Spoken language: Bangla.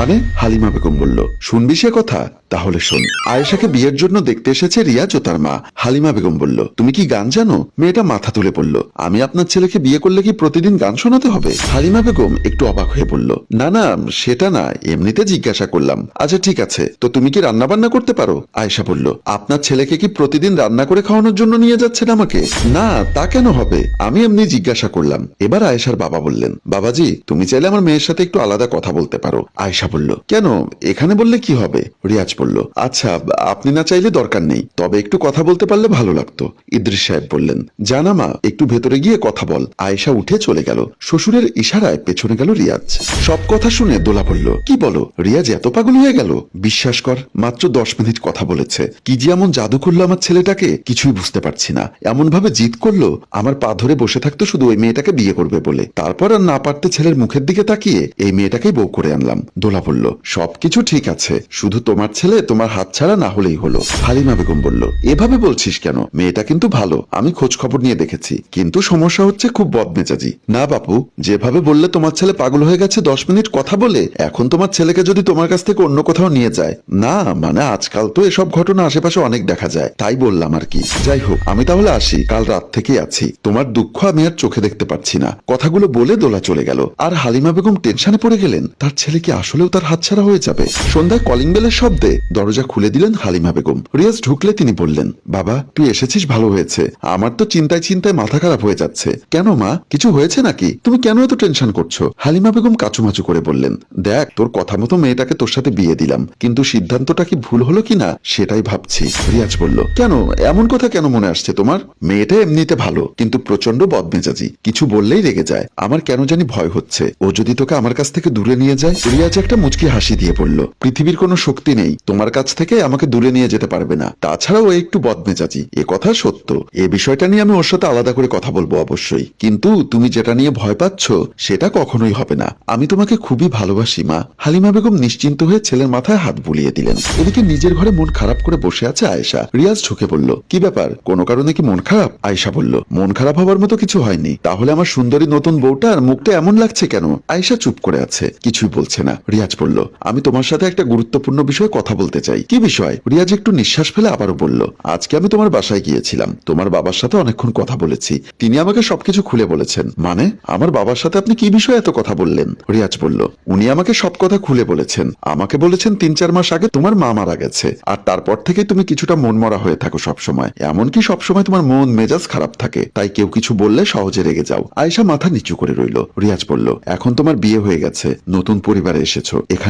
মানে? হালিমা বেগম বলল। শুনবি সে কথা? তাহলে শোন। আয়েশাকে বিয়ের জন্য দেখতে এসেছে রিয়াজ ও তার মা। হালিমা বেগম বলল, তুমি কি গান জানো? মেয়েটা মাথা তুলে পড়ল, আমি আপনার ছেলেকে বিয়ে করলে কি প্রতিদিন গান শোনাতে হবে? হালিমা বেগম একটু অবাক হয়ে বলল, না না, সেটা না, এমনিতে জিজ্ঞাসা করলাম। আচ্ছা ঠিক আছে, তো তুমি কি রান্না বান্না করতে পারো? আয়েশা বলল, আপনার ছেলেকে কি প্রতিদিন রান্না করে খাওয়ানোর জন্য নিয়ে যাচ্ছেন আমাকে? না, তা কেন হবে, আমি এমনি জিজ্ঞাসা করলাম। এবার আয়েশার বাবা বললেন, বাবাজি তুমি চাইলে আমার মেয়ের সাথে একটু আলাদা কথা বলতে পারো। আয়েশা বলল, কেন, এখানে বললে কি হবে? রিয়াজ বলল, আচ্ছা আপনি না চাইলে দরকার নেই, তবে একটু কথা বলতে পারলে ভালো লাগতো। ইদ্রিস সাহেব বললেন, জানা মা, একটু ভেতরে গিয়ে কথা বল। আয়েশা উঠে চলে গেল। শ্বশুরের ইশারায় পেছনে গেল রিয়াজ। সব কথা শুনে দোলা বলল, কি বলো, রিয়াজ এত পাগল হয়ে গেল? বিশ্বাস কর, মাত্র 10 মিনিট কথা বলেছে। কি যে এমন জাদু করলো আমার ছেলেটাকে, কিছুই বুঝতে পারছি না। এমন ভাবে জিদ করলো, আমার পা ধরে বসে থাকতো শুধু ওই মেয়েটাকে বিয়ে করবে বলে। তারপর আর না পারতে ছেলের মুখের দিকে তাকিয়ে এই মেয়েটাকেই বউ করে আনলাম। দোলা বলল, সবকিছু ঠিক আছে, শুধু তোমার ছেলে তোমার হাত ছাড়া না হলেই হলো। হালিমা বেগম বলল, এভাবে বলছিস কেন? মেয়েটা কিন্তু ভালো, আমি খোঁজ খবর নিয়ে দেখেছি, কিন্তু সমস্যা হচ্ছে খুব বদমেজাজি। না বাপু, যেভাবে বললে তোমার ছেলে পাগল হয়ে গেছে 10 মিনিট কথা বলে, এখন তোমার ছেলেকে যদি তোমার কাছ থেকে অন্য কোথাও নিয়ে যায়। না মানে আজকাল তো এসব ঘটনা আশেপাশে অনেক দেখা যায়, তাই বললাম আর কি। যাই হোক, আমি তাহলে আসি, কাল রাত থেকেই আছি। তোমার দুঃখ আমি আর চোখে দেখতে পাচ্ছি না। কথাগুলো বলে দোলা চলে গেল। আর হালিমা বেগম টেনশনে পড়ে গেলেন, তার ছেলে কি আসলেও তার হাতছাড়া হয়ে যাবে। সন্ধ্যায় কলিং বেলের শব্দে দরজা খুলে দিলেন হালিমা বেগম। রিয়াজ ঢুকলে তিনি বললেন, বাবা তুই এসেছিস, ভালো হয়েছে। আমার তো চিন্তায় চিন্তায় মাথা খারাপ হয়ে যাচ্ছে। কেন মা, কিছু হয়েছে নাকি? তুমি কেন এত টেনশন করছো? হালিমা বেগম কাচুমাচু করে বললেন, দেখ তোর কথা মতো মেয়েটাকে তোর সাথে বিয়ে দিলাম, কিন্তু সিদ্ধান্তটা কি ভুল হলো কিনা সেটাই ভাবছি। রিয়াজ বলল, কেন, এমন কথা কেন মনে আসছে তোমার? মেয়েটা এমনিতে ভালো, কিন্তু প্রচন্ড বদমেজাজি, কিছু বললেই রেগে যায়। আমার কেন জানি ভয় হচ্ছে, ও যদি তোকে আমার কাছ থেকে দূরে নিয়ে যায়। রিয়াজ একটা মুচকি হাসি দিয়ে বলল, পৃথিবীর কোনো শক্তি নেই তোমার কাছ থেকে আমাকে দূরে নিয়ে যেতে পারবে না। তাছাড়াও ও একটু বদমেজাজি, এ কথা সত্য। এ বিষয়টা নিয়ে আমি ওর সাথে আলাদা করে কথা বলবো অবশ্যই, কিন্তু তুমি যেটা নিয়ে ভয় পাচ্ছ সেটা কখনোই হবে না। আমি তোমাকে খুবই ভালোবাসি মা। হালিমা বেগম নিশ্চিন্ত হয়ে ছেলের মাথায় হাত বুলিয়ে দিলেন। এদিকে নিজের ঘরে মন খারাপ করে বসে আছে আয়েশা। রিয়াজ ঝুঁকে বলল, কি ব্যাপার, কোনো কারণে কি মন খারাপ? আয়েশা বলল, মন খারাপ হবার মতো কিছু হয়নি। তাহলে আমার সুন্দরী নতুন বউটার মুখটা এমন লাগছে কেন? আয়েশা চুপ করে আছে, কিছুই বলছে না। রিয়াজ বলল, আমি তোমার সাথে একটা গুরুত্বপূর্ণ বিষয়ে কথা বলতে চাই। কি বিষয়? রিয়াজ একটু নিঃশ্বাস ফেলে আবারও বলল, আজকে আমি তোমার বাসায় গিয়েছিলাম, তোমার বাবার সাথে অনেকক্ষণ কথা বলেছি। তিনি আমাকে সবকিছু খুলে বলেছেন। মানে? আমার বাবার সাথে আপনি কি বিষয়ে এত কথা বললেন? রিয়াজ বলল, উনি আমাকে সব কথা খুলে বলেছেন। আমাকে বলেছেন 3-4 মাস আগে তোমার মা মারা গেছে, আর তারপর থেকে তুমি কিছুটা মনমরা হয়ে থাকো সবসময়। এমনকি সবসময় তোমার মন মেজাজ খারাপ থাকে, তাই কেউ কিছু বললে সহজে রেগে যাও। আয়েশা মাথা নিচু করে রইল। রিয়াজ বলল, এখন তোমার বিয়ে হয়ে গেছে, নতুন পরিবারে এসেছো, এখানে